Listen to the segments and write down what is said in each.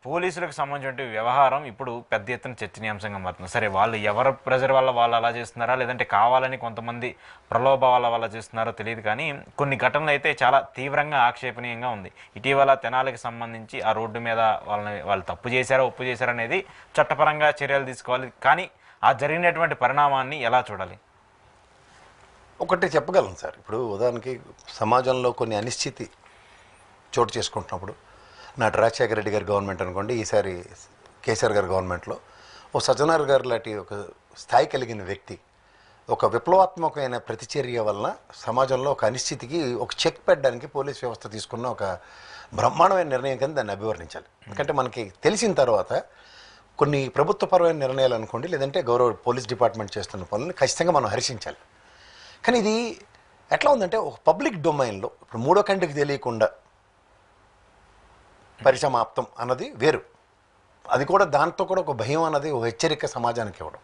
పోలీసులకు సంబంధించిన వ్యవహారం ఇప్పుడు పెద్ద ఎత్తున చర్చనీయాంశంగా మారుతుంది. సరే, వాళ్ళు ఎవరి ప్రెజర్ వల్ల వాళ్ళు అలా చేస్తున్నారా, లేదంటే కావాలని కొంతమంది ప్రలోభాల వల్ల చేస్తున్నారో తెలియదు, కానీ కొన్ని ఘటనలు అయితే చాలా తీవ్రంగా ఆక్షేపణీయంగా ఉంది. ఇటీవల తెనాలికి సంబంధించి ఆ రోడ్డు మీద వాళ్ళు తప్పు చేశారో ఒప్పు చేశారో అనేది చట్టపరంగా చర్యలు తీసుకోవాలి. కానీ ఆ జరిగినటువంటి పరిణామాన్ని ఎలా చూడాలి? ఒకటి చెప్పగలను సార్. ఇప్పుడు ఉదాహరణకి సమాజంలో కొన్ని అనిశ్చితి చోటు చేసుకుంటున్నప్పుడు నాటి రాజశేఖర రెడ్డి గారి గవర్నమెంట్ అనుకోండి, ఈసారి కేసీఆర్ గారి గవర్నమెంట్లో ఓ సజ్జనార్ గారు లాంటి ఒక స్థాయి కలిగిన వ్యక్తి ఒక విప్లవాత్మకమైన ప్రతిచర్య వలన సమాజంలో ఒక అనిశ్చితికి ఒక చెక్ పెట్టడానికి పోలీస్ వ్యవస్థ తీసుకున్న ఒక బ్రహ్మాండమైన నిర్ణయం కింద దాన్ని అభివర్ణించాలి. ఎందుకంటే మనకి తెలిసిన తర్వాత కొన్ని ప్రభుత్వపరమైన నిర్ణయాలు అనుకోండి, లేదంటే గౌరవ పోలీస్ డిపార్ట్మెంట్ చేస్తున్న పనులను ఖచ్చితంగా మనం హర్షించాలి. కానీ ఇది ఎట్లా ఉందంటే ఒక పబ్లిక్ డొమైన్లో ఇప్పుడు మూడో కంటికి తెలియకుండా పరిసమాప్తం అన్నది వేరు. అది కూడా దాంతో కూడా ఒక భయం అన్నది ఒక హెచ్చరిక సమాజానికి ఇవ్వడం.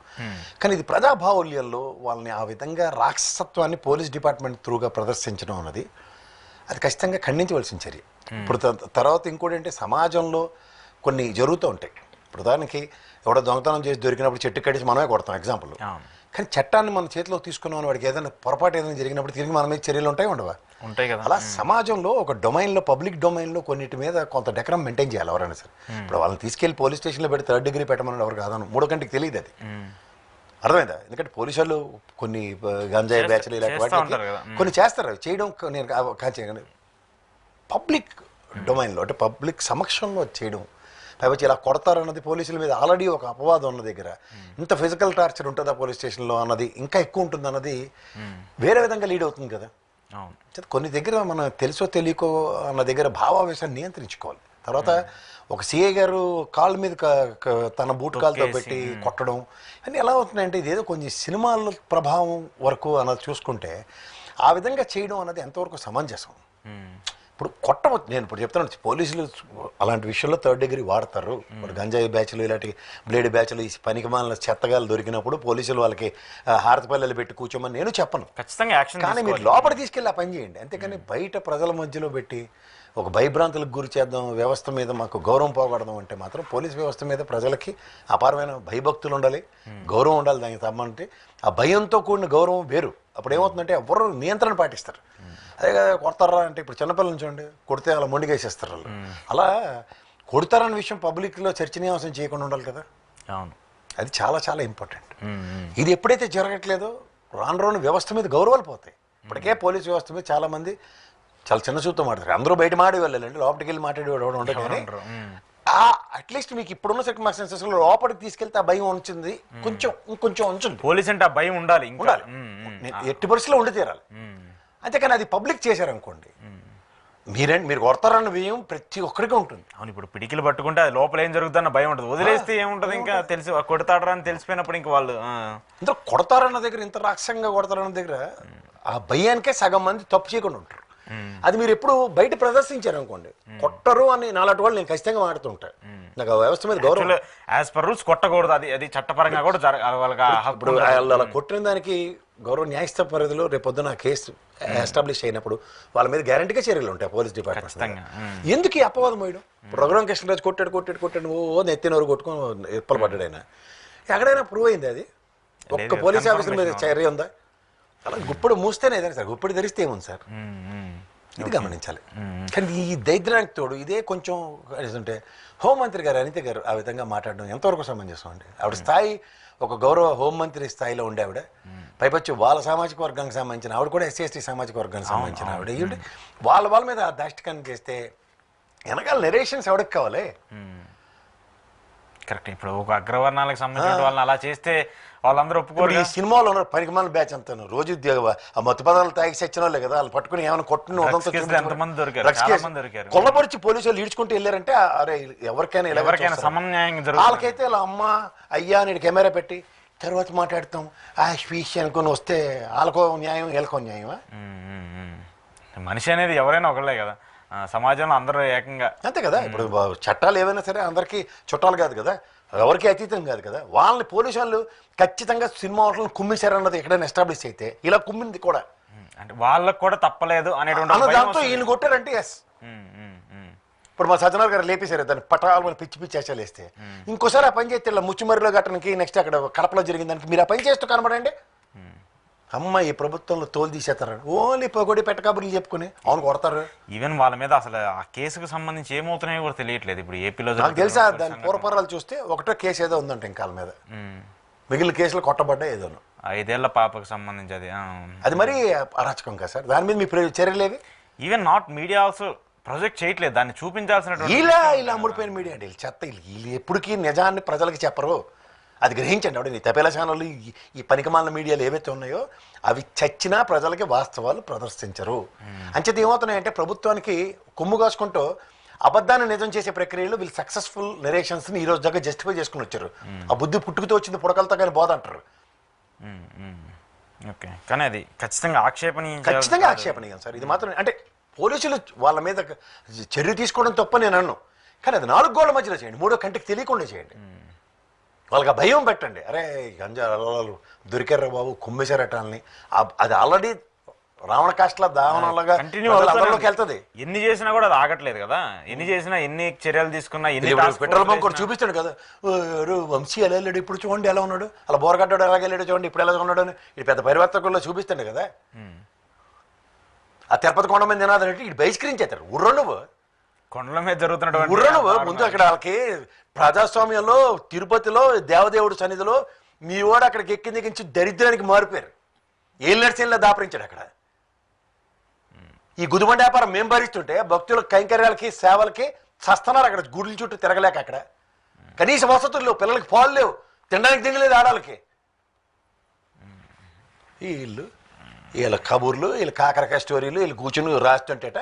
కానీ ఇది ప్రజాబాహుల్యంలో వాళ్ళని ఆ విధంగా రాక్షసత్వాన్ని పోలీస్ డిపార్ట్మెంట్ త్రూగా ప్రదర్శించడం అన్నది అది ఖచ్చితంగా ఖండించవలసిన చర్య. ఇప్పుడు తర్వాత ఇంకోటి అంటే సమాజంలో కొన్ని జరుగుతూ ఉంటాయి. ఇప్పుడు ఉదాహరణకి ఎవడో దొంగతనం చేసి దొరికినప్పుడు చెట్టు కడిచి మనమే కొడతాం ఎగ్జాంపుల్. కానీ చట్టాన్ని మన చేతిలో తీసుకున్నామని వాడికి ఏదైనా పొరపాటు ఏదైనా జరిగినప్పుడు తిరిగి మన మీద చర్యలు ఉండవా? ఉంటాయి కదా. అలా సమాజంలో ఒక డొమైన్లో పబ్లిక్ డొమైన్లో కొన్నిటి మీద కొంత డెకరం మెయింటైన్ చేయాలి ఎవరైనా సరే. ఇప్పుడు వాళ్ళని తీసుకెళ్లి పోలీస్ స్టేషన్లో పెట్టి 3rd డిగ్రీ పెట్టమని ఎవరు కాదను, మూడో కంటికి తెలియదు అది. అర్థమైందా? ఎందుకంటే పోలీసు వాళ్ళు కొన్ని గంజాయి బ్యాచ్లు ఇలాంటి వాటికి కొన్ని చేస్తారు. చేయడం నేను కాదు, పబ్లిక్ డొమైన్లో అంటే పబ్లిక్ సమక్షంలో చేయడం పైవచ్చి ఇలా కొడతారన్నది పోలీసుల మీద ఆల్రెడీ ఒక అపవాదం ఉన్న దగ్గర ఇంత ఫిజికల్ టార్చర్ ఉంటుందా పోలీస్ స్టేషన్లో అన్నది ఇంకా ఎక్కువ ఉంటుంది అన్నది వేరే విధంగా లీడ్ అవుతుంది కదా. కొన్ని దగ్గర మనం తెలుసో తెలియకో అన్న దగ్గర భావావేశాన్ని నియంత్రించుకోవాలి. తర్వాత ఒక సిఐ గారు కాళ్ళ మీద తన బూట్ కాలుతో పెట్టి కొట్టడం అన్నీ ఎలా అవుతున్నాయంటే ఇదేదో కొంచెం సినిమాల ప్రభావం వరకు అన్నది చూసుకుంటే ఆ విధంగా చేయడం అన్నది ఎంతవరకు సమంజసం. ఇప్పుడు కొట్టవచ్చు. నేను ఇప్పుడు చెప్తాను, పోలీసులు అలాంటి విషయంలో 3rd డిగ్రీ వాడతారు. ఇప్పుడు గంజాయి బ్యాచ్లు ఇలాంటి బ్లేడ్ బ్యాచ్లు ఈ పనికిమాలిన చెత్తగాలు దొరికినప్పుడు పోలీసులు వాళ్ళకి హారతిపల్లెలు పెట్టి కూర్చోమని నేను చెప్పను. ఖచ్చితంగా యాక్షన్. కానీ మీరు లోపల తీసుకెళ్ళి ఆ పని చేయండి. అంతేకాని బయట ప్రజల మధ్యలో పెట్టి ఒక భయభ్రాంతులకు గురి చేద్దాం, వ్యవస్థ మీద మాకు గౌరవం పోగొడదాం అంటే మాత్రం పోలీస్ వ్యవస్థ మీద ప్రజలకి అపారమైన భయభక్తులు ఉండాలి, గౌరవం ఉండాలి. దానికి సంబంధించి ఆ భయంతో కూడిన గౌరవం వేరు. అప్పుడు ఏమవుతుందంటే ఎవరు నియంత్రణ పాటిస్తారు. అదే కదా కొడతారా అంటే ఇప్పుడు చిన్నపిల్లల చూడండి, కొడితే అలా మొండిగేసేస్తారు వాళ్ళు. అలా కొడతారన్న విషయం పబ్లిక్లో చర్చనీయాంశం చేయకుండా ఉండాలి కదా. అవును, అది చాలా చాలా ఇంపార్టెంట్. ఇది ఎప్పుడైతే జరగట్లేదో రాను రాను వ్యవస్థ మీద గౌరవాలు పోతాయి. ఇప్పటికే పోలీస్ వ్యవస్థ మీద చాలామంది చాలా చిన్న చూపుతో మాట్లాడతారు. అందరూ బయట మాడి వెళ్ళాలండి, లోపలికి వెళ్ళి మాట్లాడేవాడు ఎవడు ఉండదు. కానీ అట్లీస్ట్ మీకు ఇప్పుడున్న సర్కమ్స్టాన్సెస్ లో లోపలికి తీసుకెళ్తే ఆ భయం ఉంచింది ఇంకొంచెం ఉంచండి. పోలీస్ అంటే ఆ భయం ఉండాలి, ఎట్టి పరిస్థితిలో ఉండి తీరాలి. అంతేకాని అది పబ్లిక్ చేశారనుకోండి, మీరు కొడతారన్న భయం ప్రతి ఒక్కరికి ఉంటుంది. అవును, ఇప్పుడు పిడికిలు పట్టుకుంటే అది లోపల ఏం జరుగుతుందన్న భయం ఉంటుంది. వదిలేస్తే ఏముంటుంది, ఇంకా తెలిసి కొడతాడరా అని తెలిసిపోయినప్పుడు ఇంక వాళ్ళు ఇంత కొడతారన్న దగ్గర, ఇంత రాక్షసంగా కొడతారన్న దగ్గర ఆ భయానికే సగం మంది తప్పు చేయకుండా ఉంటారు. అది మీరు ఎప్పుడు బయట ప్రదర్శించారు అనుకోండి, కొట్టరు అని నాలాంటి వాళ్ళు నేను ఖచ్చితంగా మాడుతుంటాను. నాకు ఆ వ్యవస్థ మీద గౌరవం. యాజ్ పర్ రూల్స్ కొట్టకూడదు, అది చట్టపరంగా కూడా ఇప్పుడు అలా కొట్టిన దానికి గౌరవ న్యాయస్థాన పరిధిలో రేపొద్దున కేసు ఎస్టాబ్లిష్ అయినప్పుడు వాళ్ళ మీద గ్యారంటీగా చర్యలు ఉంటాయి పోలీస్ డిపార్ట్మెంట్. ఎందుకు ఈ అపవాదం పోయడం? ఇప్పుడు రఘురామ కృష్ణరాజు కొట్టాడు ఓ నెత్తినవరు కొట్టుకొని ఎప్పలు పడ్డాడు. ఆయన ఎక్కడైనా ప్రూవ్ అయింది అది? ఒక్క పోలీస్ ఆఫీసర్ మీద చర్య ఉందా? అలా గుప్పుడు మూస్తేనే ఏదైనా సార్, గుప్పుడు ధరిస్తే ఏముంది సార్, ఇది గమనించాలి. కానీ ఈ దైద్రానికి తోడు ఇదే కొంచెం అంటే హోంమంత్రి గారు అనిత గారు ఆ విధంగా మాట్లాడడం ఎంతవరకు సమంజసం అండి? ఆవిడ స్థాయి ఒక గౌరవ హోంమంత్రి స్థాయిలో ఉండే ఆవిడ, పైపచ్చి వాళ్ళ సామాజిక వర్గానికి సంబంధించిన ఆవిడ కూడా SC ST సామాజిక వర్గానికి సంబంధించిన ఆవిడ, వాళ్ళ మీద ఆ దాష్టికాన్ని చేస్తే వెనకాల నెరేషన్స్ ఎవరికి కావాలి? కరెక్ట్. ఇప్పుడు ఒక అగ్రవర్ణాలకు సంబంధించిన వాళ్ళని అలా చేస్తే వాళ్ళందరూ ఒప్పుకోరు. ఈ సినిమాలో ఉన్న పరిగమాల బ్యాచ్ అంతాను రోజు ఆ మత్తు పదాలు తాగి చచ్చిన వాళ్ళే కదా, వాళ్ళు పట్టుకుని ఏమైనా కొట్టుని కొల్లపరిచి పోలీసు వాళ్ళు ఈడ్చుకుంటూ వెళ్ళారంటే అరే ఎవరికైనా సమన్యాయం వాళ్ళకైతే అలా అమ్మ అయ్యా నేను కెమెరా పెట్టి తర్వాత మాట్లాడతాం ఆ స్పీచ్ అనుకుని వస్తే వాళ్ళకో న్యాయం వీళ్ళకో న్యాయమా? మనిషి అనేది ఎవరైనా ఒకళ్ళే కదా, సమాజంలో అందరూ ఏకంగా అంతే కదా. ఇప్పుడు చట్టాలు ఏవైనా సరే అందరికీ చుట్టాలు కాదు కదా, ఎవరికి అతీతం కాదు కదా. వాళ్ళని పోలీసు వాళ్ళు ఖచ్చితంగా సినిమా వాళ్ళని కుమ్మేశారన్నది ఎక్కడైనా ఎస్టాబ్లిష్ అయితే ఇలా కుమ్మింది కూడా అంటే వాళ్ళకు కూడా తప్పలేదు అనేటువంటి దాంతో ఈయన కొట్టారంటే ఎస్ ఇప్పుడు మా సజ్జనార్ గారు లేపేశారు దాన్ని పటాలని పిచ్చి పిచ్చి వేసాలు వేస్తే ఇంకోసారి ఆ పని చేస్తే ఇలా ముచ్చుమరిలో గట్టడానికి నెక్స్ట్ అక్కడ కడపలో జరిగిన దానికి మీరు ఆ పని చేస్తూ కనబడండి. అమ్మ ఈ ప్రభుత్వంలో తోలు తీసేస్తారు, ఓన్లీ పొగొడి పెట్టకబుర్లు చెప్పుకుని అవును కొడతారు. ఈవెన్ వాళ్ళ మీద అసలు ఆ కేసుకు సంబంధించి ఏమవుతున్నాయో కూడా తెలియట్లేదు. ఇప్పుడు ఏపీలో నాకు తెలుసా దాని పూర్వపరాలు చూస్తే ఒకటో కేసు ఏదో ఉందంట ఇంకా వాళ్ళ మీద, మిగిలిన కేసులు కొట్టబడ్డా ఏదోను 5 ఏళ్ల పాపకు సంబంధించి అది మరీ అరాచకం కదా సార్. దాని మీద మీ చర్యలేవి? Even not media also project చేయట్లేదు, దాన్ని చూపించాల్సినటువంటి ఇలా అమ్ముడిపోయిన మీడియా అండి చెత్త. వీళ్ళు ఎప్పటికీ నిజాన్ని ప్రజలకు చెప్పరు, అది గ్రహించండి. అప్పుడు నీ తపేలా ఛానళ్ళు ఈ పనికిమాలిన మీడియాలు ఏవైతే ఉన్నాయో అవి చచ్చినా ప్రజలకి వాస్తవాలు ప్రదర్శించరు. అంచేత ఏమవుతున్నాయంటే ప్రభుత్వానికి కొమ్ము కాసుకుంటూ అబద్ధాన్ని నిజం చేసే ప్రక్రియలో వీళ్ళు సక్సెస్ఫుల్ నెరేషన్స్ని ఈ రోజు దగ్గర జస్టిఫై చేసుకుని వచ్చారు. ఆ బుద్ధి పుట్టుకుతో వచ్చింది పుడకలతో కానీ బోధ అంటారు. ఓకే, కానీ అది ఖచ్చితంగా ఆక్షేపణీయం సార్. ఇది మాత్రం అంటే పోలీసులు వాళ్ళ మీద చర్య తీసుకోవడం తప్ప నేను అన్ను, కానీ అది 4 గోళ్ల మధ్యలో చేయండి, 3వ కంటికి తెలియకుండా చేయండి. వాళ్ళకి భయం పెట్టండి, అరే గంజా అలవాళ్ళు దొరికారా బాబు కుమ్మేశారటాలని. అది ఆల్రెడీ రావణ కాష్టల దావనలాగా అందరిలోకి వెళ్తుంది. ఎన్ని చేసినా కూడా అది ఆగట్లేదు కదా, ఎన్ని చేసినా ఎన్ని చర్యలు తీసుకున్నా ఎన్ని పెట్రోల్ బంక్ కూడా చూపిస్తాడు కదా, వంశీ ఎలా వెళ్ళాడు ఇప్పుడు చూడండి ఎలా ఉన్నాడు, అలా బోరగడ్డాడు ఎలా వెళ్ళాడు చూడండి ఇప్పుడు ఎలా ఉన్నాడు అని ఇది పెద్ద పరివర్తకుల్లో చూపిస్తాడు కదా. ఆ తిరుపతి కొండ మీద తినాదంటే ఇటు బహిష్కరించేస్తారు. ఉర్ర నువ్వు కొండల మీద జరుగుతున్నటువంటి ఉర్ర నువ్వు ముందు అక్కడ వాళ్ళకి ప్రజాస్వామ్యంలో తిరుపతిలో దేవదేవుడు సన్నిధిలో మీ వాడు అక్కడికి ఎక్కిన దగ్గర నుంచి దరిద్రానికి మారిపోయారు. ఏం నడిచేలా దాపరించాడు అక్కడ. ఈ గుదిబండి వ్యాపారం మేము భరిస్తుంటే భక్తుల కైంకర్యాలకి సేవలకి చస్తున్నారు అక్కడ గుడుల చుట్టూ తిరగలేక. అక్కడ కనీస వసతులు లేవు, పిల్లలకి పాలు లేవు, తినడానికి తిండి లేదు ఆడాలకి. వీళ్ళ కబుర్లు, వీళ్ళ కాకరకాయ స్టోరీలు, వీళ్ళు కూర్చుని రాస్తుంటేట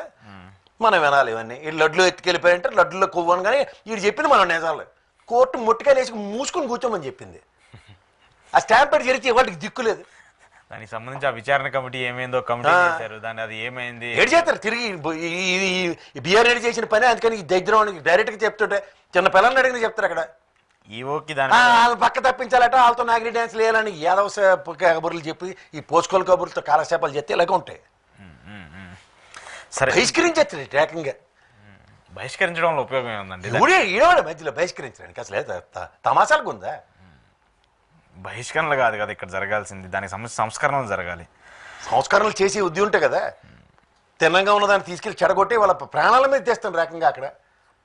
మనం వినాలి ఇవన్నీ. ఈ లడ్లు ఎత్తుకెళ్ళిపోయాయంటే లడ్డులో కొవ్వను కానీ వీడు చెప్పింది మనం నిజాలు. కోర్టు ముట్టికాయలు వేసి మూసుకొని కూర్చోమని చెప్పింది. ఆ స్టాంప్ పెట్టి జరిగితే వాటికి దిక్కు లేదు. దానికి సంబంధించి ఆ విచారణ కమిటీ ఏమైందో కమిటీ చేశారు, దాన్ని అది ఏమైంది ఏడు చేస్తారు తిరిగి బీఆర్ రెడీ చేసిన పని. అందుకని దగ్గర డైరెక్ట్గా చెప్తుంటే చిన్న పిల్లల్ని అడిగిన చెప్తారు అక్కడ. ఈవోకి దాని వాళ్ళు పక్క తప్పించాలట, వాళ్ళతో నాగరి డ్యాన్స్ వేయాలని యాదవ కబుర్లు చెప్పి ఈ పోసుకోల కబుర్లతో కాలక్షేపాలు చెప్తే ఇలాగ ఉంటాయి. సరే బహిష్కరించచ్చు ట్రాకింగ్. బహిష్కరించడంలో ఉపయోగం ఏముందండి? ఈడవాడ మధ్యలో బహిష్కరించడానికి అసలు తమాషాలకు ఉందా? బహిష్కరణలు కాదు కదా ఇక్కడ జరగాల్సింది, దానికి సంబంధించి సంస్కరణలు జరగాలి. సంస్కరణలు చేసి ఉద్యోగం ఉంటాయి కదా. తిన్నంగా ఉన్నదాన్ని తీసుకెళ్ళి చెడగొట్టి వాళ్ళ ప్రాణాల మీద తెస్తాను రకంగా అక్కడ.